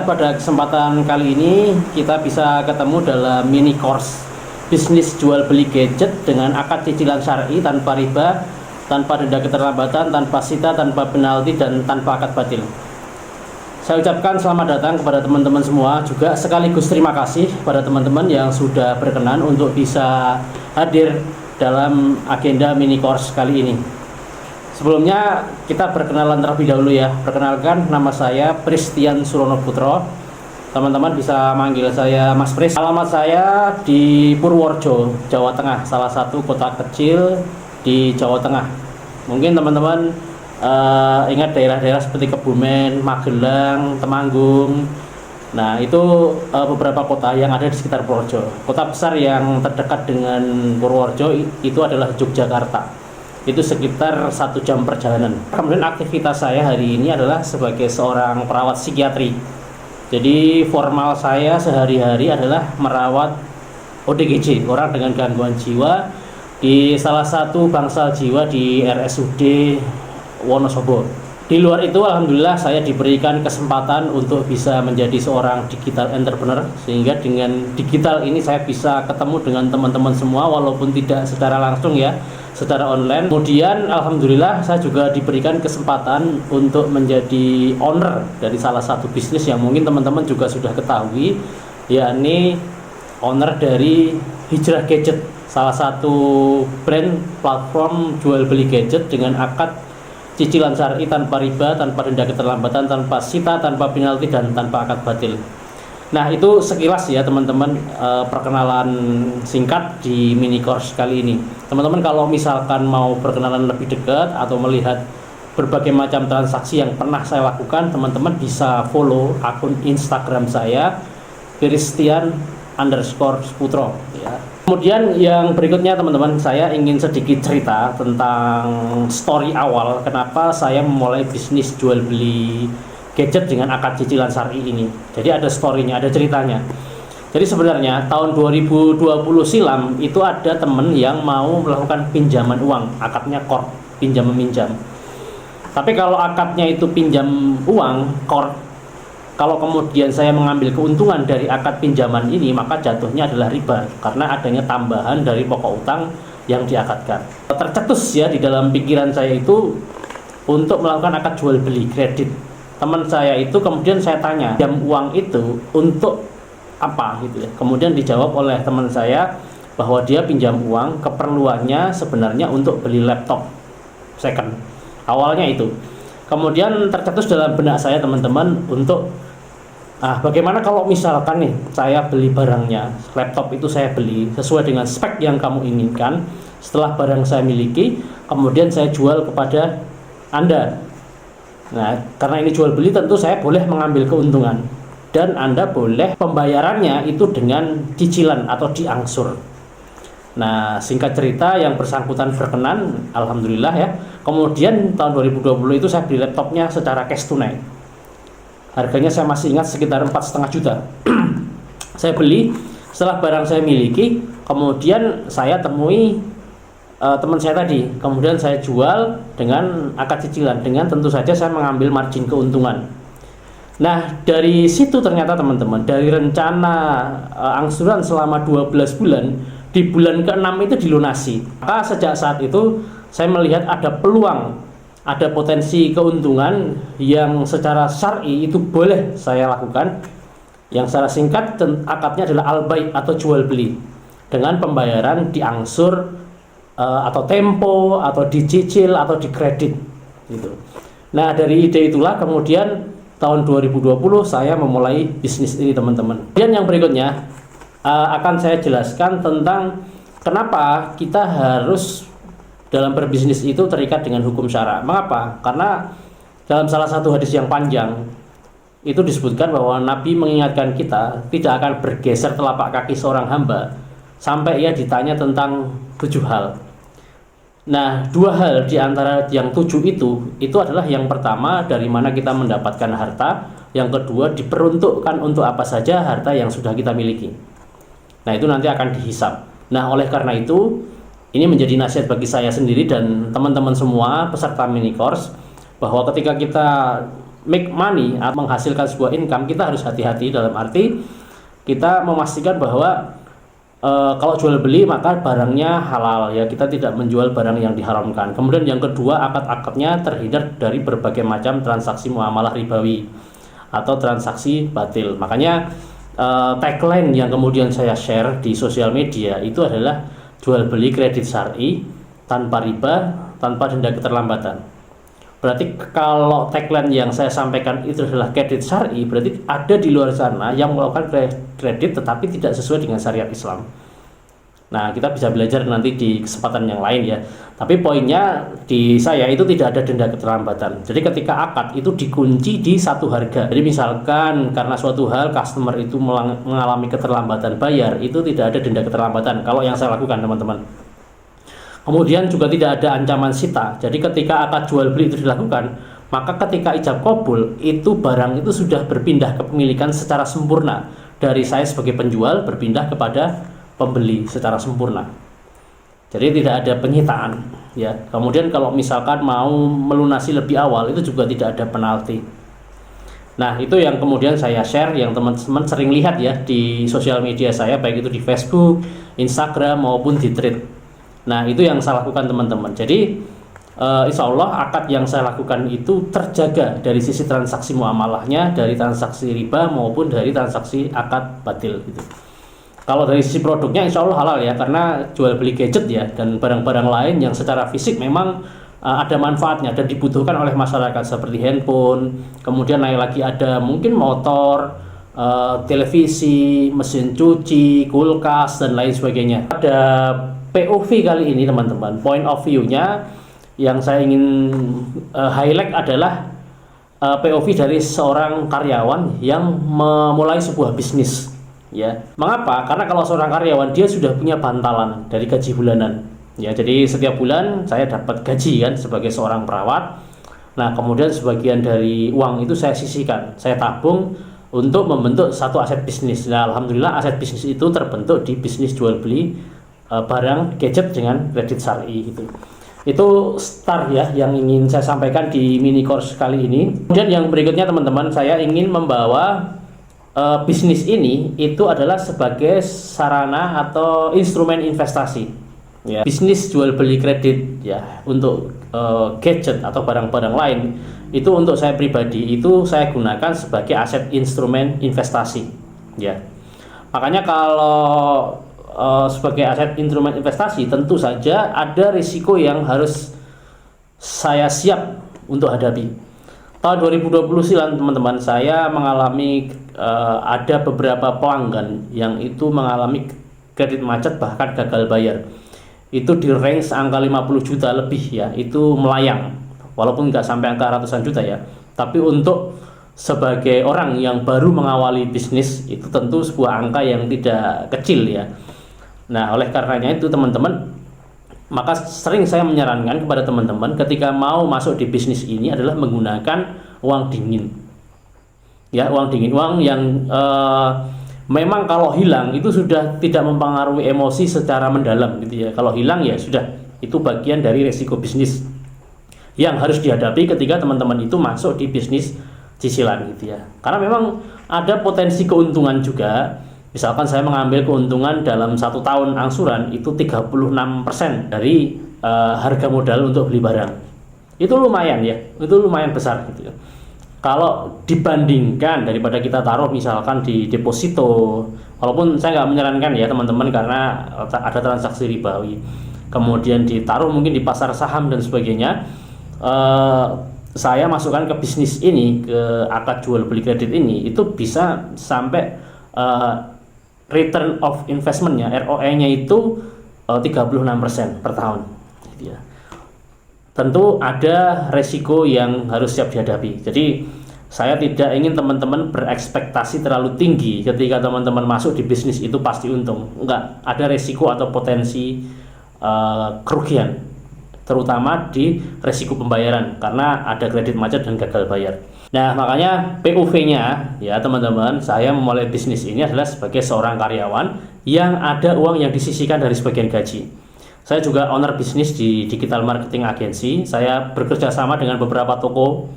Alhamdulillah pada kesempatan kali ini kita bisa ketemu dalam mini course bisnis jual beli gadget dengan akad cicilan syar'i tanpa riba, tanpa denda keterlambatan, tanpa sita, tanpa penalti, dan tanpa akad batil. Saya ucapkan selamat datang kepada teman-teman semua, juga sekaligus terima kasih pada teman-teman yang sudah berkenan untuk bisa hadir dalam agenda mini course kali ini. Sebelumnya kita perkenalan terlebih dahulu ya. Perkenalkan, nama saya Pristian Surono Putro. Teman-teman bisa manggil saya Mas Pris. Alamat saya di Purworejo, Jawa Tengah, salah satu kota kecil di Jawa Tengah. Mungkin teman-teman ingat daerah-daerah seperti Kebumen, Magelang, Temanggung. Nah, itu beberapa kota yang ada di sekitar Purworejo. Kota besar yang terdekat dengan Purworejo itu adalah Yogyakarta. Itu sekitar 1 jam perjalanan. Kemudian aktivitas saya hari ini adalah sebagai seorang perawat psikiatri. Jadi formal saya sehari-hari adalah merawat ODGJ, orang dengan gangguan jiwa, di salah satu bangsal jiwa di RSUD Wonosobo. Di luar itu alhamdulillah saya diberikan kesempatan untuk bisa menjadi seorang digital entrepreneur, sehingga dengan digital ini saya bisa ketemu dengan teman-teman semua walaupun tidak secara langsung ya, secara online. Kemudian alhamdulillah saya juga diberikan kesempatan untuk menjadi owner dari salah satu bisnis yang mungkin teman-teman juga sudah ketahui, yakni owner dari Hijrah Gadget, salah satu brand platform jual beli gadget dengan akad cicilan syar'i tanpa riba, tanpa denda keterlambatan, tanpa sita, tanpa penalti, dan tanpa akad batil. Nah, itu sekilas ya teman-teman perkenalan singkat di mini course kali ini. Teman-teman kalau misalkan mau berkenalan lebih dekat atau melihat berbagai macam transaksi yang pernah saya lakukan, teman-teman bisa follow akun Instagram saya Pristian_Putro ya. Kemudian yang berikutnya teman-teman, saya ingin sedikit cerita tentang story awal kenapa saya memulai bisnis jual beli gadget dengan akad cicilan syar'i ini. Jadi ada storynya, ada ceritanya. Jadi sebenarnya tahun 2020 silam itu ada temen yang mau melakukan pinjaman uang, akadnya core, pinjam meminjam. Tapi kalau akadnya itu pinjam uang core, kalau kemudian saya mengambil keuntungan dari akad pinjaman ini, maka jatuhnya adalah riba karena adanya tambahan dari pokok utang yang diakadkan. Tercetus ya di dalam pikiran saya itu untuk melakukan akad jual beli kredit. Teman saya itu kemudian saya tanya, pinjam uang itu untuk apa gitu ya. Kemudian dijawab oleh teman saya bahwa dia pinjam uang keperluannya sebenarnya untuk beli laptop second. Awalnya itu. Kemudian tercetus dalam benak saya teman-teman untuk bagaimana kalau misalkan nih saya beli barangnya, laptop itu saya beli sesuai dengan spek yang kamu inginkan. Setelah barang saya miliki, kemudian saya jual kepada Anda. Nah, karena ini jual beli tentu saya boleh mengambil keuntungan, dan Anda boleh pembayarannya itu dengan cicilan atau diangsur. Nah, singkat cerita yang bersangkutan berkenan, alhamdulillah ya. Kemudian tahun 2020 itu saya beli laptopnya secara cash tunai. Harganya saya masih ingat sekitar 4,5 juta. Saya beli, setelah barang saya miliki, kemudian saya temui teman saya tadi. Kemudian saya jual dengan akad cicilan, dengan tentu saja saya mengambil margin keuntungan. Nah, dari situ ternyata teman-teman, dari rencana angsuran selama 12 bulan, di bulan ke-6 itu dilunasi. Maka sejak saat itu saya melihat ada peluang, ada potensi keuntungan yang secara syar'i itu boleh saya lakukan. Yang secara singkat akadnya adalah al-bai' atau jual beli dengan pembayaran diangsur atau tempo atau dicicil atau dikredit gitu. Nah, dari ide itulah kemudian tahun 2020 saya memulai bisnis ini teman-teman. Dan yang berikutnya akan saya jelaskan tentang kenapa kita harus dalam berbisnis itu terikat dengan hukum syara. Mengapa? Karena dalam salah satu hadis yang panjang itu disebutkan bahwa Nabi mengingatkan kita tidak akan bergeser telapak kaki seorang hamba sampai ia ditanya tentang 7 hal. Nah, 2 hal di antara yang 7 itu adalah yang pertama, dari mana kita mendapatkan harta. Yang kedua, diperuntukkan untuk apa saja harta yang sudah kita miliki. Nah, itu nanti akan dihisab. Nah, oleh karena itu ini menjadi nasihat bagi saya sendiri dan teman-teman semua peserta mini course, bahwa ketika kita make money atau menghasilkan sebuah income, kita harus hati-hati dalam arti kita memastikan bahwa kalau jual beli maka barangnya halal ya, kita tidak menjual barang yang diharamkan. Kemudian yang kedua, akad-akadnya terhindar dari berbagai macam transaksi muamalah ribawi atau transaksi batil. Makanya tagline yang kemudian saya share di sosial media itu adalah jual beli kredit syar'i tanpa riba, tanpa denda keterlambatan. Berarti kalau tagline yang saya sampaikan itu adalah kredit syar'i, berarti ada di luar sana yang melakukan kredit tetapi tidak sesuai dengan syariat Islam. Nah, kita bisa belajar nanti di kesempatan yang lain ya. Tapi poinnya di saya itu tidak ada denda keterlambatan. Jadi ketika akad itu dikunci di satu harga. Jadi misalkan karena suatu hal customer itu mengalami keterlambatan bayar, itu tidak ada denda keterlambatan. Kalau yang saya lakukan, teman-teman. Kemudian juga tidak ada ancaman sita. Jadi ketika akad jual beli itu dilakukan, maka ketika ijab kabul itu barang itu sudah berpindah kepemilikan secara sempurna dari saya sebagai penjual berpindah kepada pembeli secara sempurna. Jadi tidak ada penyitaan ya. Kemudian kalau misalkan mau melunasi lebih awal itu juga tidak ada penalti. Nah, itu yang kemudian saya share, yang teman-teman sering lihat ya di sosial media saya, baik itu di Facebook, Instagram maupun di Thread. Nah, itu yang saya lakukan, teman-teman. Jadi insya Allah akad yang saya lakukan itu terjaga dari sisi transaksi muamalahnya, dari transaksi riba maupun dari transaksi akad batil gitu. Kalau dari sisi produknya insya Allah halal ya, karena jual beli gadget ya dan barang-barang lain yang secara fisik memang ada manfaatnya dan dibutuhkan oleh masyarakat, seperti handphone, kemudian naik lagi ada mungkin motor, televisi, mesin cuci, kulkas dan lain sebagainya. Ada POV kali ini, teman-teman, point of view-nya yang saya ingin highlight adalah POV dari seorang karyawan yang memulai sebuah bisnis ya. Mengapa? Karena kalau seorang karyawan dia sudah punya bantalan dari gaji bulanan ya. Jadi setiap bulan saya dapat gaji kan sebagai seorang perawat. Nah, kemudian sebagian dari uang itu saya sisihkan, saya tabung untuk membentuk satu aset bisnis. Nah, alhamdulillah aset bisnis itu terbentuk di bisnis jual beli barang gadget dengan kredit syar'i gitu. Itu start ya yang ingin saya sampaikan di mini course kali ini. Kemudian yang berikutnya, teman-teman, saya ingin membawa bisnis ini itu adalah sebagai sarana atau instrumen investasi ya. Bisnis jual beli kredit ya untuk gadget atau barang-barang lain itu untuk saya pribadi itu saya gunakan sebagai aset instrumen investasi ya. Makanya kalau sebagai aset instrumen investasi tentu saja ada risiko yang harus saya siap untuk hadapi. Tahun 2020 silam, teman-teman, saya mengalami ada beberapa pelanggan yang itu mengalami kredit macet bahkan gagal bayar. Itu di range angka 50 juta lebih ya, itu melayang. Walaupun nggak sampai angka ratusan juta ya, tapi untuk sebagai orang yang baru mengawali bisnis itu tentu sebuah angka yang tidak kecil ya. Nah, oleh karenanya itu, teman-teman, maka sering saya menyarankan kepada teman-teman ketika mau masuk di bisnis ini adalah menggunakan uang dingin ya, uang dingin, uang yang memang kalau hilang itu sudah tidak mempengaruhi emosi secara mendalam gitu ya. Kalau hilang ya sudah, itu bagian dari resiko bisnis yang harus dihadapi ketika teman-teman itu masuk di bisnis cicilan gitu ya. Karena memang ada potensi keuntungan juga. Misalkan saya mengambil keuntungan dalam 1 tahun angsuran itu 36% dari harga modal untuk beli barang. Itu lumayan ya, itu lumayan besar gitu ya. Kalau dibandingkan daripada kita taruh misalkan di deposito, walaupun saya nggak menyarankan ya teman-teman karena ada transaksi ribawi, kemudian ditaruh mungkin di pasar saham dan sebagainya, saya masukkan ke bisnis ini, ke akad jual beli kredit ini, itu bisa sampai return of investment-nya, ROE-nya itu 36% per tahun gitu ya. Tentu ada resiko yang harus siap dihadapi. Jadi saya tidak ingin teman-teman berekspektasi terlalu tinggi ketika teman-teman masuk di bisnis itu pasti untung. Enggak, ada resiko atau potensi kerugian, terutama di resiko pembayaran karena ada kredit macet dan gagal bayar. Nah, makanya POV-nya ya teman-teman, saya memulai bisnis ini adalah sebagai seorang karyawan yang ada uang yang disisihkan dari sebagian gaji. Saya juga owner bisnis di digital marketing agency. Saya bekerja sama dengan beberapa toko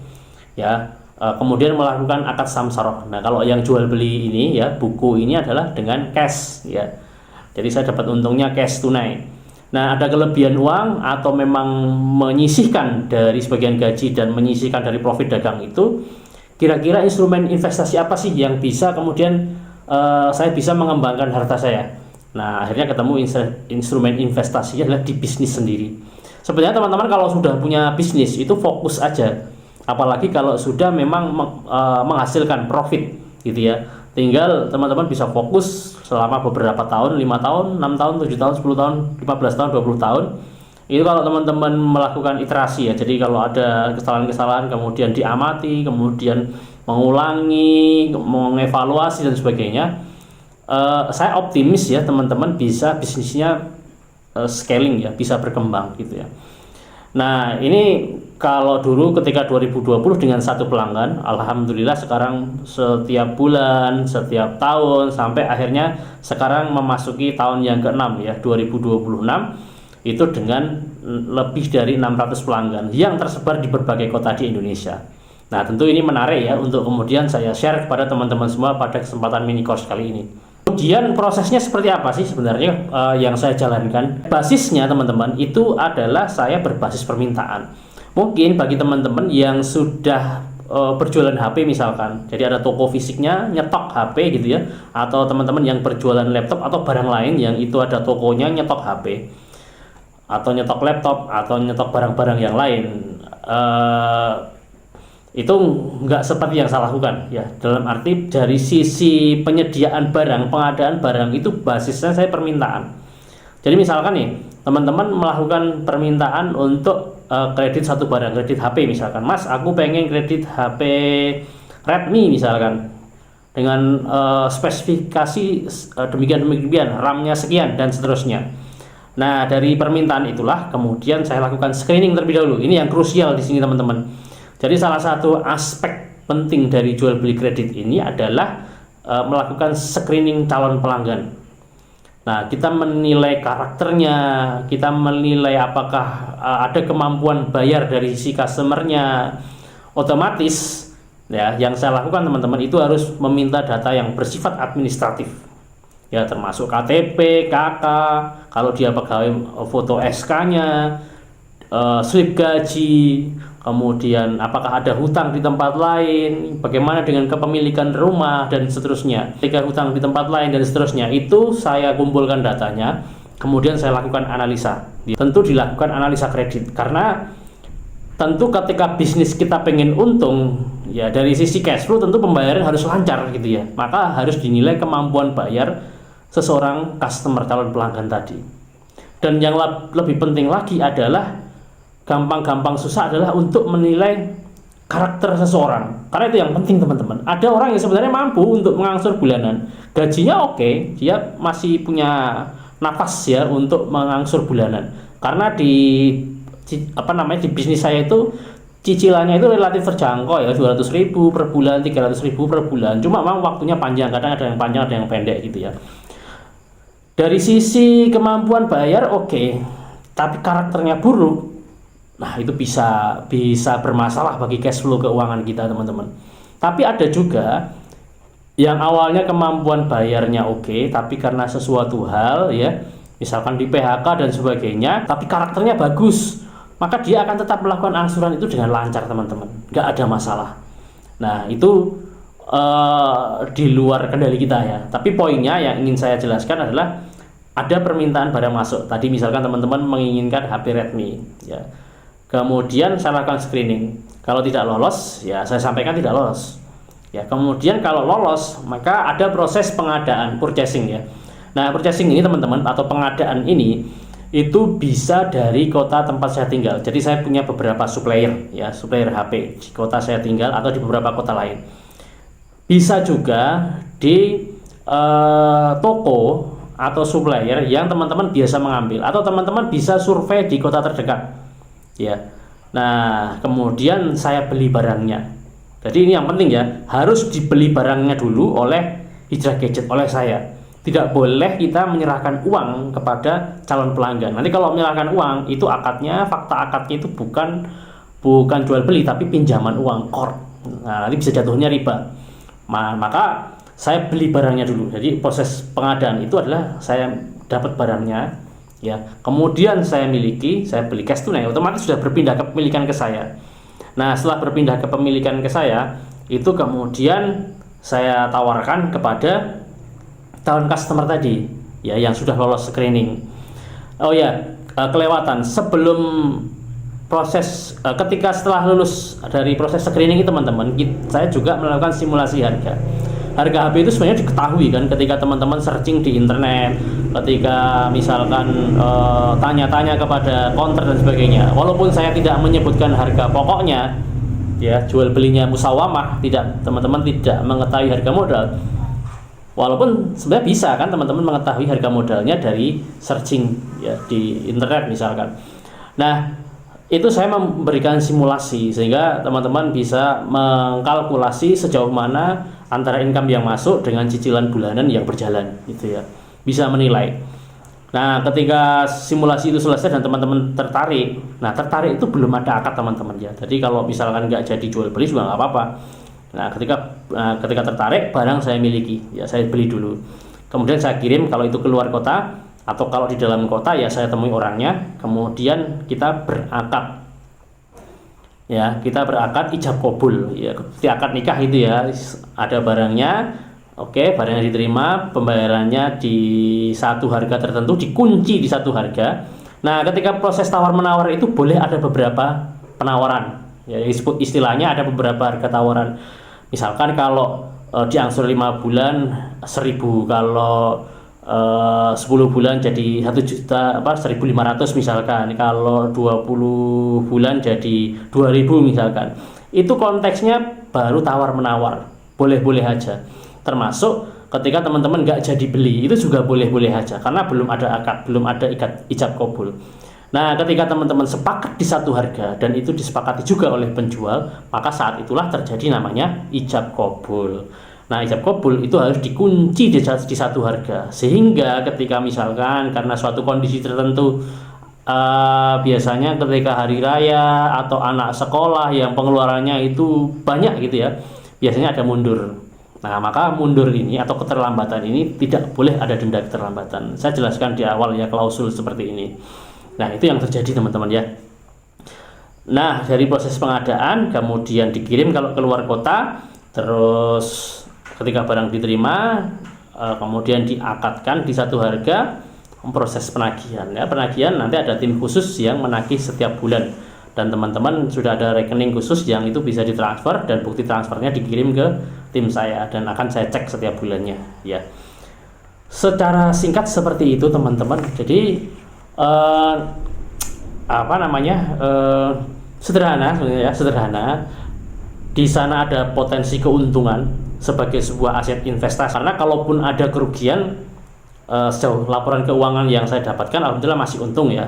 ya, kemudian melakukan akad samsaroh. Nah, kalau yang jual beli ini ya, buku ini adalah dengan cash ya. Jadi saya dapat untungnya cash tunai. Nah, ada kelebihan uang atau memang menyisihkan dari sebagian gaji dan menyisihkan dari profit dagang itu, kira-kira instrumen investasi apa sih yang bisa kemudian saya bisa mengembangkan harta saya. Nah, akhirnya ketemu instrumen investasi adalah di bisnis sendiri. Sebenarnya teman-teman kalau sudah punya bisnis itu fokus aja, apalagi kalau sudah memang menghasilkan profit gitu ya. Tinggal teman-teman bisa fokus selama beberapa tahun, 5 tahun, 6 tahun, 7 tahun, 10 tahun, 15 tahun, 20 tahun. Itu kalau teman-teman melakukan iterasi ya. Jadi kalau ada kesalahan-kesalahan kemudian diamati, kemudian mengulangi, mengevaluasi dan sebagainya. Saya optimis ya teman-teman bisa bisnisnya scaling ya, bisa berkembang gitu ya. Nah, ini kalau dulu ketika 2020 dengan satu pelanggan, alhamdulillah sekarang setiap bulan, setiap tahun, sampai akhirnya sekarang memasuki tahun yang ke-6 ya, 2026, itu dengan lebih dari 600 pelanggan yang tersebar di berbagai kota di Indonesia. Nah, tentu ini menarik ya untuk kemudian saya share kepada teman-teman semua pada kesempatan mini course kali ini. Kemudian prosesnya seperti apa sih sebenarnya yang saya jalankan? Basisnya teman-teman itu adalah saya berbasis permintaan. Mungkin bagi teman-teman yang sudah berjualan HP misalkan, jadi ada toko fisiknya nyetok HP gitu ya, atau teman-teman yang berjualan laptop atau barang lain yang itu ada tokonya nyetok HP, atau nyetok laptop, atau nyetok barang-barang yang lain. Itu nggak seperti yang saya lakukan ya, dalam arti dari sisi penyediaan barang, pengadaan barang itu basisnya saya permintaan. Jadi misalkan nih teman-teman melakukan permintaan untuk kredit satu barang, kredit HP misalkan, Mas aku pengen kredit HP Redmi misalkan dengan spesifikasi demikian, RAM-nya sekian dan seterusnya. Nah, dari permintaan itulah kemudian saya lakukan screening terlebih dahulu. Ini yang krusial di sini teman-teman. Jadi salah satu aspek penting dari jual beli kredit ini adalah melakukan screening calon pelanggan. Nah, kita menilai karakternya, kita menilai apakah ada kemampuan bayar dari sisi customernya. Otomatis ya, yang saya lakukan teman-teman itu harus meminta data yang bersifat administratif. Ya, termasuk KTP, KK, kalau dia pegawai foto SK-nya, slip gaji, kemudian apakah ada hutang di tempat lain, bagaimana dengan kepemilikan rumah dan seterusnya. Jika hutang di tempat lain dan seterusnya, itu saya kumpulkan datanya, kemudian saya lakukan analisa. Tentu dilakukan analisa kredit karena tentu ketika bisnis kita pengen untung ya, dari sisi cash flow tentu pembayaran harus lancar gitu ya. Maka harus dinilai kemampuan bayar seseorang customer calon pelanggan tadi. Dan yang lebih penting lagi adalah gampang-gampang susah adalah untuk menilai karakter seseorang. Karena itu yang penting teman-teman. Ada orang yang sebenarnya mampu untuk mengangsur bulanan, gajinya oke, dia masih punya nafas ya untuk mengangsur bulanan. Karena di bisnis saya itu cicilannya itu relatif terjangkau ya, 200.000 per bulan, 300.000 per bulan. Cuma memang waktunya panjang, kadang ada yang panjang, ada yang pendek gitu ya. Dari sisi kemampuan bayar oke, tapi karakternya buruk. Nah, itu bisa bermasalah bagi cash flow keuangan kita teman-teman. Tapi ada juga yang awalnya kemampuan bayarnya oke, tapi karena sesuatu hal ya, misalkan di PHK dan sebagainya, tapi karakternya bagus, maka dia akan tetap melakukan angsuran itu dengan lancar teman-teman, nggak ada masalah. Nah, itu di luar kendali kita ya. Tapi poinnya yang ingin saya jelaskan adalah ada permintaan barang masuk. Tadi misalkan teman-teman menginginkan HP Redmi ya. Kemudian saya lakukan screening. Kalau tidak lolos, ya saya sampaikan tidak lolos. Ya, kemudian kalau lolos, maka ada proses pengadaan, purchasing ya. Nah, purchasing ini teman-teman atau pengadaan ini itu bisa dari kota tempat saya tinggal. Jadi saya punya beberapa supplier ya, supplier HP di kota saya tinggal atau di beberapa kota lain. Bisa juga di toko atau supplier yang teman-teman biasa mengambil, atau teman-teman bisa survei di kota terdekat. Ya, nah kemudian saya beli barangnya. Jadi ini yang penting ya, harus dibeli barangnya dulu oleh Hijrah Gadget, oleh saya. Tidak boleh kita menyerahkan uang kepada calon pelanggan. Nanti kalau menyerahkan uang, itu akadnya, fakta akadnya itu bukan jual beli, tapi pinjaman uang, kord Nah, nanti bisa jatuhnya riba. Maka saya beli barangnya dulu. Jadi proses pengadaan itu adalah saya dapat barangnya, ya. Kemudian saya miliki, saya beli cash tunai, otomatis sudah berpindah kepemilikan ke saya. Nah, setelah berpindah kepemilikan ke saya, itu kemudian saya tawarkan kepada calon customer tadi, ya, yang sudah lolos screening. Oh ya, kelewatan sebelum proses ketika setelah lulus dari proses screening itu teman-teman, saya juga melakukan simulasi harga. Harga HP itu sebenarnya diketahui kan ketika teman-teman searching di internet, ketika misalkan tanya-tanya kepada counter dan sebagainya. Walaupun saya tidak menyebutkan harga pokoknya, ya, jual belinya musawamah, tidak, teman-teman tidak mengetahui harga modal. Walaupun sebenarnya bisa kan teman-teman mengetahui harga modalnya dari searching, ya, di internet misalkan. Nah, itu saya memberikan simulasi sehingga teman-teman bisa mengkalkulasi sejauh mana antara income yang masuk dengan cicilan bulanan yang berjalan, gitu ya, bisa menilai. Nah, ketika simulasi itu selesai dan teman-teman tertarik, nah, tertarik itu belum ada akad teman-teman, ya. Jadi kalau misalkan nggak jadi jual beli juga nggak apa-apa. Nah, ketika tertarik, barang saya miliki, ya, saya beli dulu. Kemudian saya kirim kalau itu keluar kota, atau kalau di dalam kota ya saya temui orangnya, kemudian kita berakad, ya, kita berakad ijab kabul, ya, seperti akad nikah itu, ya, ada barangnya, oke, barangnya diterima, pembayarannya di satu harga tertentu, dikunci di satu harga. Nah, ketika proses tawar menawar itu boleh ada beberapa penawaran, ya, istilahnya ada beberapa harga tawaran. Misalkan kalau diangsur 5 bulan 1.000, kalau 10 bulan jadi 1 juta, 1.500 misalkan, kalau 20 bulan jadi 2.000 misalkan. Itu konteksnya baru tawar menawar, boleh-boleh aja. Termasuk ketika teman-teman nggak jadi beli, itu juga boleh-boleh aja karena belum ada akad, belum ada ijab kabul. Nah, ketika teman-teman sepakat di satu harga dan itu disepakati juga oleh penjual, maka saat itulah terjadi namanya ijab kabul. Nah, ijab kabul itu harus dikunci di satu harga, sehingga ketika misalkan karena suatu kondisi tertentu, biasanya ketika hari raya atau anak sekolah yang pengeluarannya itu banyak, gitu ya, biasanya ada mundur. Nah, maka mundur ini atau keterlambatan ini tidak boleh ada denda keterlambatan. Saya jelaskan di awal, ya, klausul seperti ini. Nah, itu yang terjadi teman-teman, ya. Nah, dari proses pengadaan kemudian dikirim kalau keluar kota, terus ketika barang diterima, kemudian diakadkan di satu harga, proses penagihan, ya, penagihan nanti ada tim khusus yang menagih setiap bulan, dan teman-teman sudah ada rekening khusus yang itu bisa ditransfer dan bukti transfernya dikirim ke tim saya dan akan saya cek setiap bulannya, ya. Secara singkat seperti itu teman-teman. Jadi sederhana sebenarnya, ya, sederhana. Di sana ada potensi keuntungan sebagai sebuah aset investasi, karena kalaupun ada kerugian, sejauh laporan keuangan yang saya dapatkan alhamdulillah masih untung, ya.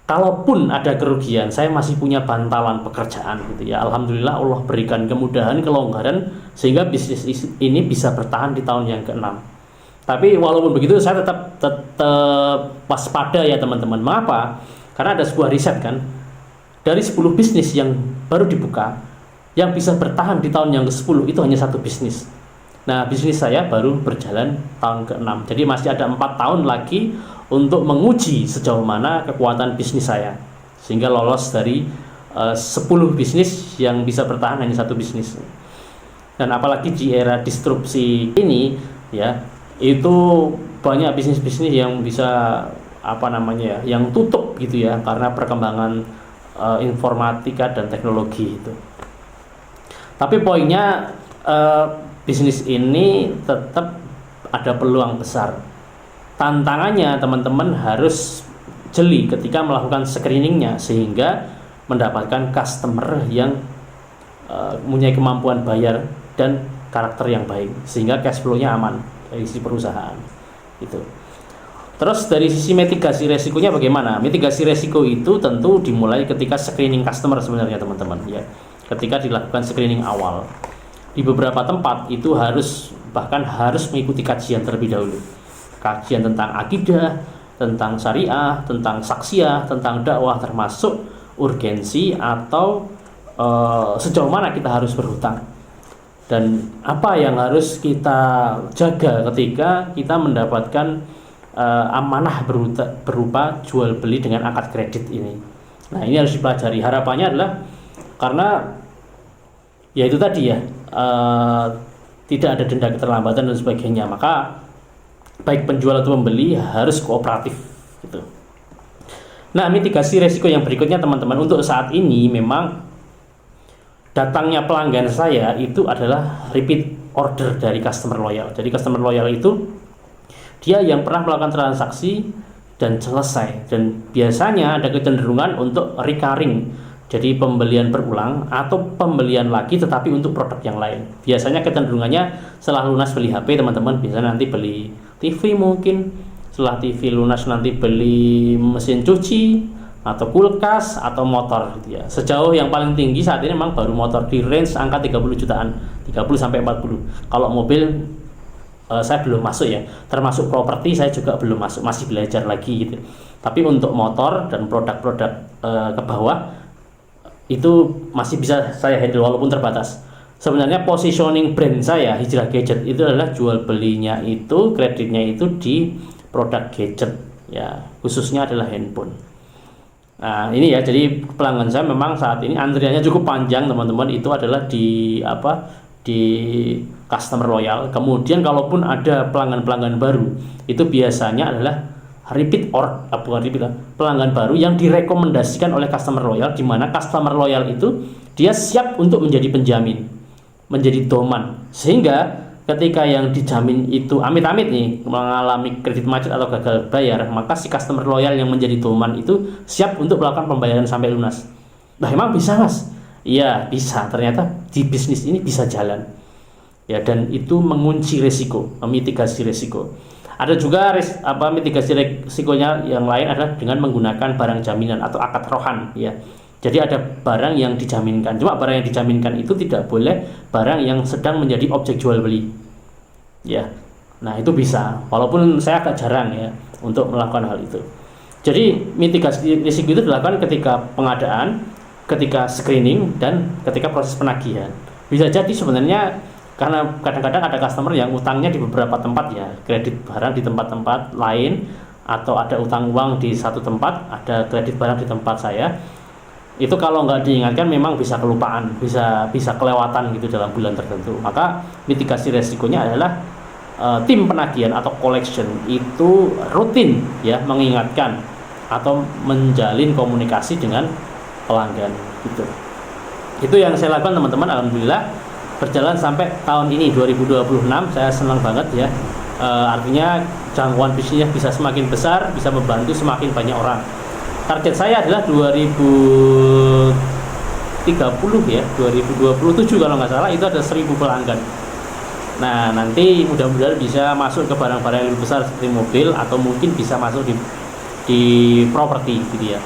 Kalaupun ada kerugian, saya masih punya bantalan pekerjaan, gitu ya. Alhamdulillah Allah berikan kemudahan, kelonggaran sehingga bisnis ini bisa bertahan di tahun yang ke-6. Tapi walaupun begitu saya tetap waspada, ya teman-teman. Mengapa? Karena ada sebuah riset kan, dari 10 bisnis yang baru dibuka, yang bisa bertahan di tahun yang ke-10 itu hanya satu bisnis. Nah, bisnis saya baru berjalan tahun ke-6. Jadi masih ada 4 tahun lagi untuk menguji sejauh mana kekuatan bisnis saya, sehingga lolos dari 10 bisnis yang bisa bertahan hanya satu bisnis. Dan apalagi di era disrupsi ini, ya, itu banyak bisnis-bisnis yang bisa yang tutup, gitu ya, karena perkembangan informatika dan teknologi itu. Tapi poinnya, bisnis ini tetap ada peluang besar. Tantangannya teman-teman harus jeli ketika melakukan screeningnya sehingga mendapatkan customer yang mempunyai kemampuan bayar dan karakter yang baik, sehingga cash flow-nya aman dari sisi perusahaan. Itu. Terus dari sisi mitigasi resikonya bagaimana? Mitigasi resiko itu tentu dimulai ketika screening customer sebenarnya teman-teman, ya. Ketika dilakukan screening awal, di beberapa tempat itu bahkan harus mengikuti kajian terlebih dahulu, kajian tentang akidah, tentang syariah, tentang saksiyah, tentang dakwah, termasuk urgensi atau sejauh mana kita harus berhutang dan apa yang harus kita jaga ketika kita mendapatkan amanah berupa jual beli dengan akad kredit ini. Nah, ini harus dipelajari. Harapannya adalah karena ya itu tadi ya, tidak ada denda keterlambatan dan sebagainya, maka baik penjual atau pembeli harus kooperatif gitu. Nah, mitigasi resiko yang berikutnya teman-teman, untuk saat ini memang datangnya pelanggan saya itu adalah repeat order dari customer loyal. Jadi customer loyal itu dia yang pernah melakukan transaksi dan selesai, dan biasanya ada kecenderungan untuk recurring, jadi pembelian berulang atau pembelian lagi tetapi untuk produk yang lain. Biasanya kecenderungannya setelah lunas beli HP teman-teman bisa nanti beli TV, mungkin setelah TV lunas nanti beli mesin cuci atau kulkas atau motor gitu ya. Sejauh yang paling tinggi saat ini memang baru motor di range angka 30 jutaan, 30 sampai 40. Kalau mobil saya belum masuk ya, termasuk properti saya juga belum masuk, masih belajar lagi gitu. Tapi untuk motor dan produk-produk ke bawah itu masih bisa saya handle walaupun terbatas. Sebenarnya positioning brand saya Hijrah Gadget itu adalah jual belinya itu, kreditnya itu di produk gadget ya, khususnya adalah handphone. Nah, ini ya, jadi pelanggan saya memang saat ini antriannya cukup panjang teman-teman, itu adalah di di customer loyal. Kemudian kalaupun ada pelanggan-pelanggan baru itu biasanya adalah pelanggan baru yang direkomendasikan oleh customer loyal, di mana customer loyal itu dia siap untuk menjadi penjamin, menjadi doman, sehingga ketika yang dijamin itu amit-amit nih mengalami kredit macet atau gagal bayar, maka si customer loyal yang menjadi doman itu siap untuk melakukan pembayaran sampai lunas. Nah, emang bisa mas? Iya bisa, ternyata di bisnis ini bisa jalan ya, dan itu mengunci resiko, memitigasi resiko. Ada juga mitigasi resikonya yang lain adalah dengan menggunakan barang jaminan atau akad rohan ya. Jadi ada barang yang dijaminkan, cuma barang yang dijaminkan itu tidak boleh barang yang sedang menjadi objek jual beli ya. Nah, itu bisa, walaupun saya agak jarang ya untuk melakukan hal itu. Jadi mitigasi risiko itu dilakukan ketika pengadaan, ketika screening, dan ketika proses penagihan. Bisa jadi sebenarnya karena kadang-kadang ada customer yang utangnya di beberapa tempat ya, kredit barang di tempat-tempat lain, atau ada utang uang di satu tempat, ada kredit barang di tempat saya. Itu kalau nggak diingatkan memang bisa kelupaan, bisa kelewatan gitu dalam bulan tertentu. Maka mitigasi resikonya adalah tim penagihan atau collection itu rutin ya mengingatkan atau menjalin komunikasi dengan pelanggan gitu. Itu yang saya lakukan teman-teman, alhamdulillah berjalan sampai tahun ini 2026. Saya senang banget ya, artinya jangkauan bisnisnya bisa semakin besar, bisa membantu semakin banyak orang. Target saya adalah 2030 ya, 2027 kalau nggak salah itu ada 1000 pelanggan. Nah, nanti mudah-mudahan bisa masuk ke barang-barang yang lebih besar seperti mobil, atau mungkin bisa masuk di properti gitu ya.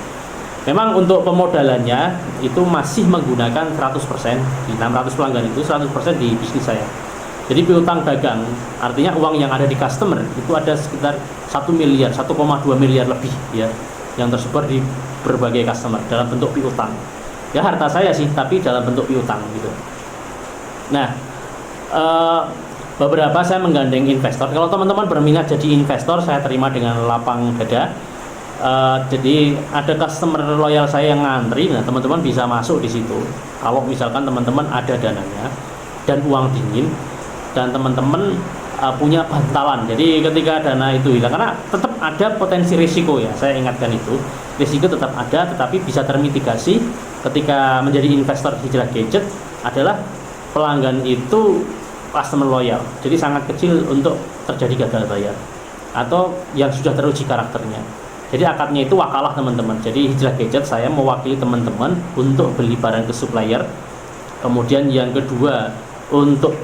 Memang untuk pemodalannya itu masih menggunakan 100%, di 600 pelanggan itu 100% di bisnis saya. Jadi piutang dagang, artinya uang yang ada di customer itu ada sekitar 1 miliar, 1,2 miliar lebih ya, yang tersebar di berbagai customer dalam bentuk piutang. Ya harta saya sih, tapi dalam bentuk piutang gitu. Nah, beberapa saya menggandeng investor. Kalau teman-teman berminat jadi investor, saya terima dengan lapang dada. Jadi ada customer loyal saya yang ngantri, nah teman-teman bisa masuk di situ. Kalau misalkan teman-teman ada dananya dan uang dingin, dan teman-teman punya bantalan. Jadi ketika dana itu hilang, karena tetap ada potensi risiko ya, saya ingatkan itu. Risiko tetap ada, tetapi bisa termitigasi ketika menjadi investor Hijrah Gadget adalah pelanggan itu customer loyal. Jadi sangat kecil untuk terjadi gagal bayar atau yang sudah teruji karakternya. Jadi akadnya itu wakalah teman-teman. Jadi Hijrah Gadget saya mewakili teman-teman untuk beli barang ke supplier. Kemudian yang kedua, untuk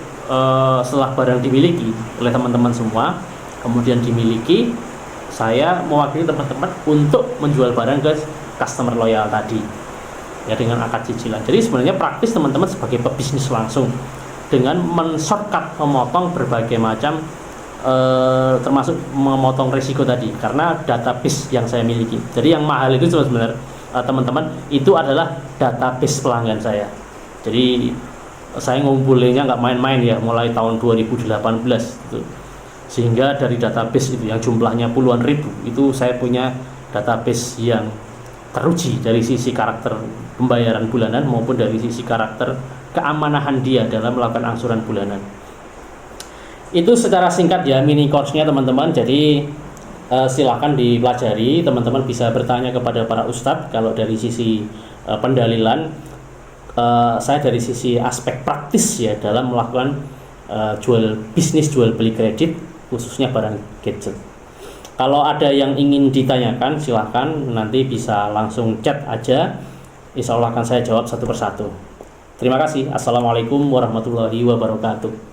setelah barang dimiliki oleh teman-teman semua, kemudian dimiliki, saya mewakili teman-teman untuk menjual barang ke customer loyal tadi ya, dengan akad cicilan. Jadi sebenarnya praktis teman-teman sebagai pebisnis langsung dengan men-shortcut, memotong berbagai macam termasuk memotong risiko tadi karena database yang saya miliki. Jadi yang mahal itu sebenarnya teman-teman, itu adalah database pelanggan saya. Jadi saya ngumpulinnya nggak main-main ya, mulai tahun 2018 gitu. Sehingga dari database itu yang jumlahnya puluhan ribu, itu saya punya database yang teruji dari sisi karakter pembayaran bulanan maupun dari sisi karakter keamanahan dia dalam melakukan angsuran bulanan. Itu secara singkat ya mini course-nya teman-teman. Jadi silakan dipelajari, teman-teman bisa bertanya kepada para ustadz. Kalau dari sisi pendalilan, saya dari sisi aspek praktis ya dalam melakukan bisnis jual beli kredit, khususnya barang gadget. Kalau ada yang ingin ditanyakan, silahkan nanti bisa langsung chat aja. Insya Allah akan saya jawab satu persatu. Terima kasih. Assalamualaikum warahmatullahi wabarakatuh.